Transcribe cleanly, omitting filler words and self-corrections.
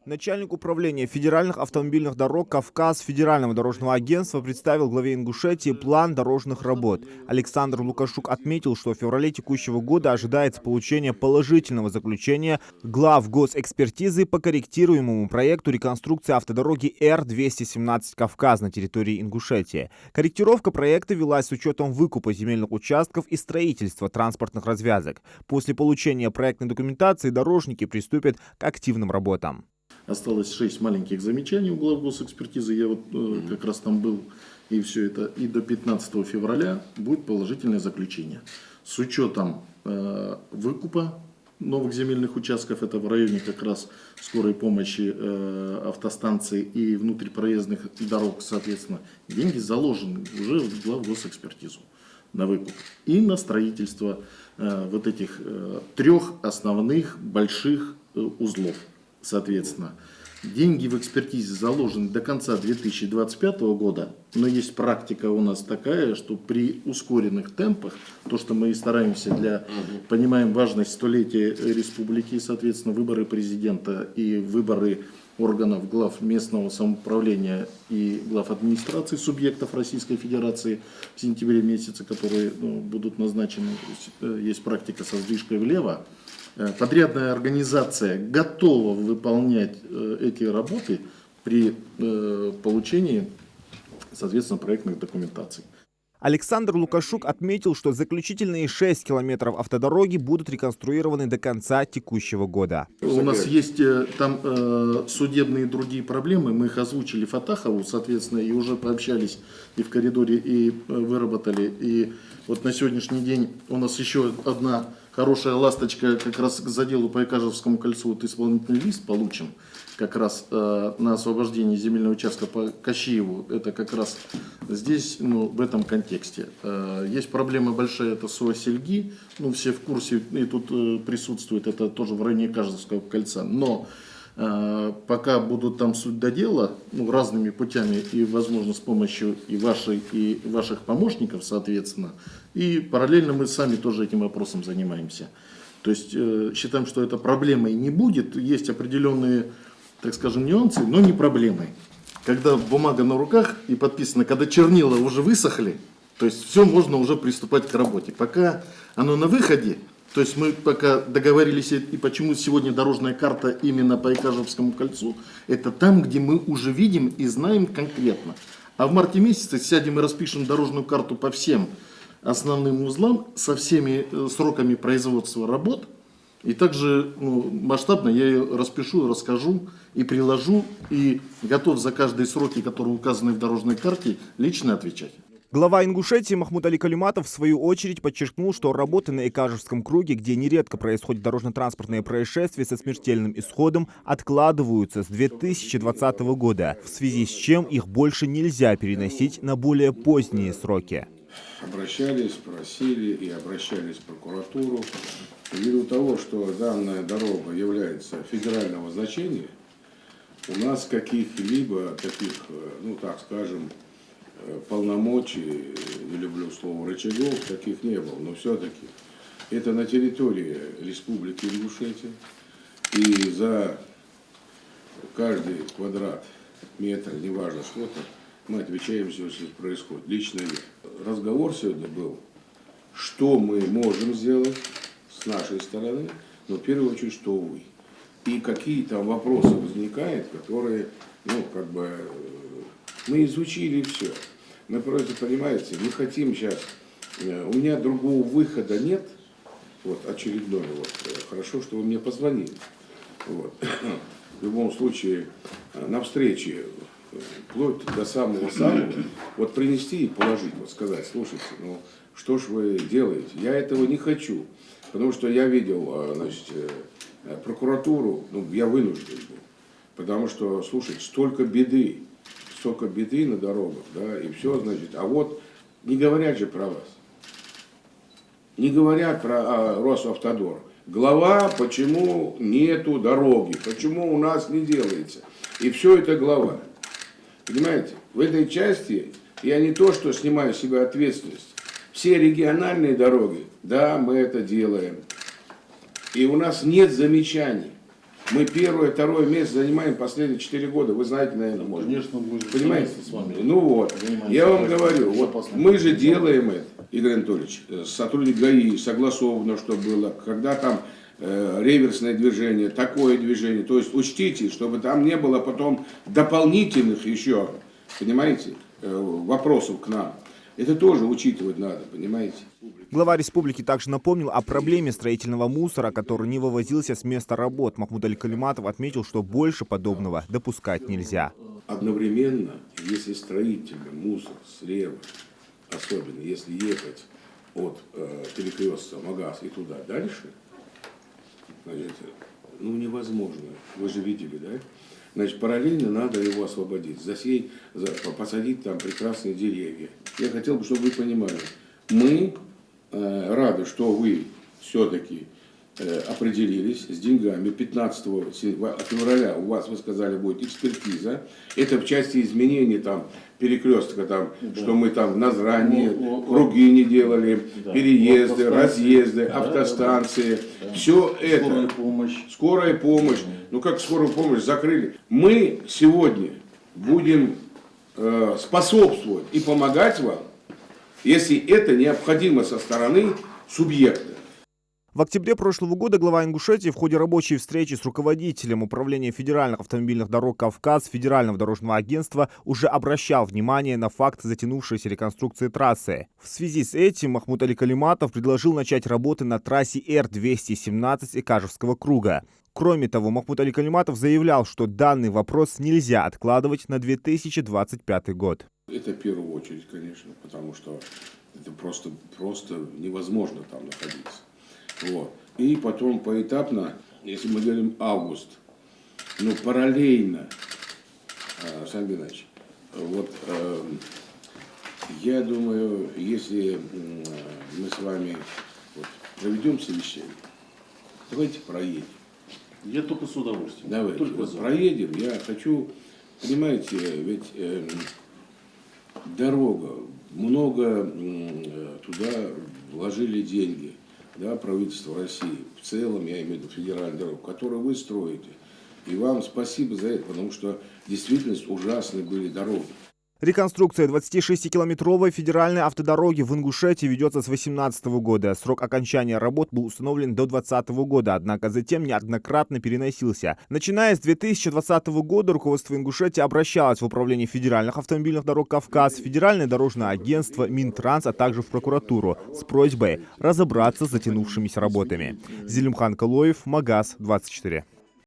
Начальник управления федеральных автомобильных дорог «Кавказ» Федерального дорожного агентства представил главе Ингушетии план дорожных работ. Александр Лукашук отметил, что в феврале текущего года ожидается получение положительного заключения глав госэкспертизы по корректируемому проекту реконструкции автодороги Р-217 «Кавказ» на территории Ингушетии. Корректировка проекта велась с учетом выкупа земельных участков и строительства транспортных развязок. После получения проектной документации дорожники приступят к активным работам. Осталось 6 маленьких замечаний у глав госэкспертизы, я вот как раз там был, и все это, и до 15 февраля будет положительное заключение. С учетом выкупа новых земельных участков, это в районе как раз скорой помощи, автостанций и внутрипроездных дорог, соответственно, деньги заложены уже в глав госэкспертизу на выкуп и на строительство вот этих 3 основных больших узлов. Соответственно, деньги в экспертизе заложены до конца 2025 года, но есть практика у нас такая, что при ускоренных темпах, то, что мы и стараемся понимаем важность столетия республики, соответственно, выборы президента и выборы органов глав местного самоуправления и глав администрации субъектов Российской Федерации в сентябре месяце, которые будут назначены, есть практика со сдвижкой влево. Подрядная организация готова выполнять эти работы при получении, соответственно, проектных документаций. Александр Лукашук отметил, что заключительные 6 километров автодороги будут реконструированы до конца текущего года. У нас есть там судебные и другие проблемы, мы их озвучили Фатахову, соответственно, и уже пообщались и в коридоре, и выработали. И вот на сегодняшний день у нас еще одна хорошая ласточка как раз к заделу по Икажевскому кольцу, вот исполнительный лист получен как раз на освобождение земельного участка по Кащееву. Это как раз здесь, в этом контексте. Есть проблема большая, это Суа-Сельги, все в курсе и тут присутствует, это тоже в районе Икажевского кольца. Но пока будут там суть до дела, разными путями и, возможно, с помощью и вашей, и ваших помощников, соответственно, и параллельно мы сами тоже этим вопросом занимаемся. То есть считаем, что это проблемой не будет, есть определенные, так скажем, нюансы, но не проблемой. Когда бумага на руках и подписано, когда чернила уже высохли, то есть все, можно уже приступать к работе. Пока оно на выходе, то есть мы пока договорились, и почему сегодня дорожная карта именно по Икажевскому кольцу, это там, где мы уже видим и знаем конкретно. А в марте месяце сядем и распишем дорожную карту по всем основным узлам, со всеми сроками производства работ. И также масштабно я ее распишу, расскажу и приложу, и готов за каждые сроки, которые указаны в дорожной карте, лично отвечать. Глава Ингушетии Махмуд Али Калиматов в свою очередь подчеркнул, что работы на Икажевском круге, где нередко происходят дорожно-транспортные происшествия со смертельным исходом, откладываются с 2020 года, в связи с чем их больше нельзя переносить на более поздние сроки. Обращались, просили и обращались в прокуратуру. Ввиду того, что данная дорога является федерального значения, у нас каких-либо таких, так скажем, полномочий, не люблю слово рычагов, таких не было, но все-таки это на территории Республики Ингушетия, и за каждый квадрат, метр, неважно что-то, мы отвечаем все, что происходит. Лично я. Разговор сегодня был, что мы можем сделать с нашей стороны, но в первую очередь, что вы. И какие там вопросы возникают, которые, мы изучили все. Мы просто, понимаете, мы хотим сейчас, у меня другого выхода нет, очередной, хорошо, что вы мне позвонили. В любом случае, на встрече, вплоть до самого-самого, принести и положить, сказать, слушайте, что ж вы делаете? Я этого не хочу, потому что я видел, прокуратуру, я вынужден был, потому что, слушайте, столько беды на дорогах, и все, не говорят же про вас, не говорят про Росавтодор. Глава, почему нету дороги, почему у нас не делается, и все это глава. Понимаете, в этой части я не то, что снимаю с себя ответственность. Все региональные дороги, да, мы это делаем. И у нас нет замечаний. Мы первое, второе место занимаем последние 4 года. Вы знаете, наверное, может. Конечно, мы же Понимаете? с вами. Ну вот, я вам говорю, вот мы же делаем это, Игорь Анатольевич, сотрудник ГАИ, согласовано, что было, когда там реверсное движение, такое движение. То есть учтите, чтобы там не было потом дополнительных еще, понимаете, вопросов к нам. Это тоже учитывать надо, понимаете? Глава республики также напомнил о проблеме строительного мусора, который не вывозился с места работ. Махмуд Аликалиматов отметил, что больше подобного допускать нельзя. Одновременно, если строительный мусор слева, особенно если ехать от перекрестка Магаз и туда дальше, значит, ну невозможно. Вы же видели, да? Значит, параллельно надо его освободить, засеять, посадить там прекрасные деревья. Я хотел бы, чтобы вы понимали, мы рады, что вы все-таки определились с деньгами. 15 февраля у вас, вы сказали, будет экспертиза. Это в части изменений там перекрестка, там, да. Что мы там в Назране круги не делали, да. Переезды, разъезды, да, автостанции. Да. Все это. Скорая помощь. Скорая помощь. Ну как скорую помощь закрыли? Мы сегодня будем способствовать и помогать вам, если это необходимо со стороны субъекта. В октябре прошлого года глава Ингушетии в ходе рабочей встречи с руководителем управления федеральных автомобильных дорог «Кавказ» Федерального дорожного агентства уже обращал внимание на факт затянувшейся реконструкции трассы. В связи с этим Махмуд Аликалиматов предложил начать работы на трассе Р-217 Икажевского круга. Кроме того, Махмуд Аликалиматов заявлял, что данный вопрос нельзя откладывать на 2025 год. Это в первую очередь, конечно, потому что это просто невозможно там находиться. Вот. И потом поэтапно, если мы говорим август, но параллельно, Александр Геннадьевич, вот я думаю, если мы с вами вот проведем совещание, давайте проедем. Я только с удовольствием. Давайте только вот проедем. Я хочу, понимаете, ведь дорога, много туда вложили деньги. Да, правительство России, в целом, я имею в виду федеральную дорогу, которую вы строите. И вам спасибо за это, потому что действительно ужасные были дороги. Реконструкция 26-километровой федеральной автодороги в Ингушетии ведется с 2018 года. Срок окончания работ был установлен до 2020 года, однако затем неоднократно переносился. Начиная с 2020 года руководство Ингушетии обращалось в управление федеральных автомобильных дорог «Кавказ», Федеральное дорожное агентство, Минтранс, а также в прокуратуру с просьбой разобраться с затянувшимися работами. Зелимхан Калоев, Магаз, 24.